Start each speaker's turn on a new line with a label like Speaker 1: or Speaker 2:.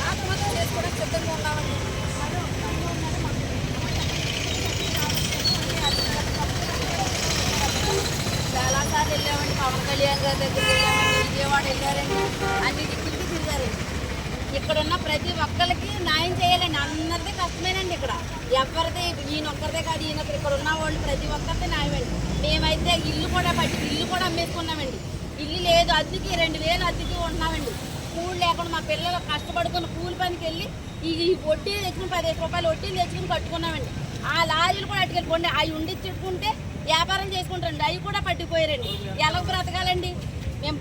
Speaker 1: ఆత్మహత్య చేసుకోవడానికి సిద్ధంగా ఉన్నామండి. చాలాసార్లు వెళ్ళామండి, పవన్ కళ్యాణ్ గారి దగ్గర వెళ్ళామండి, విజయవాడ వెళ్ళారండి, అన్ని దిక్కులకి తిరిగారండి. ఇక్కడున్న ప్రతి ఒక్కరికి న్యాయం చేయాలండి. అందరిది కష్టమేనండి. ఇక్కడ ఎవరిది ఈయన ఒక్కరిదే కాదు, ఈయన ఇక్కడ ఉన్న వాళ్ళు ప్రతి ఒక్కరిది న్యాయమండి. మేమైతే ఇల్లు కూడా అమ్మేసుకున్నామండి. ఇల్లు లేదు, అద్దెకి 2000 అద్దెకి ఉంటున్నామండి. కూలి లేకుండా మా పిల్లలు కష్టపడుకుని కూలి పనికి వెళ్ళి ఈ వడ్డీలు తెచ్చుకుని 15 రూపాయలు వడ్డీలు తెచ్చుకుని కట్టుకున్నామండి. ఆ లారీలు కూడా అట్టుకెళ్ళిపోండి, అవి ఉండి చెప్పుకుంటే వ్యాపారం చేసుకుంటారండి, అవి కూడా పట్టుకుపోయారండి. ఎలా బ్రతకాలండి మేము?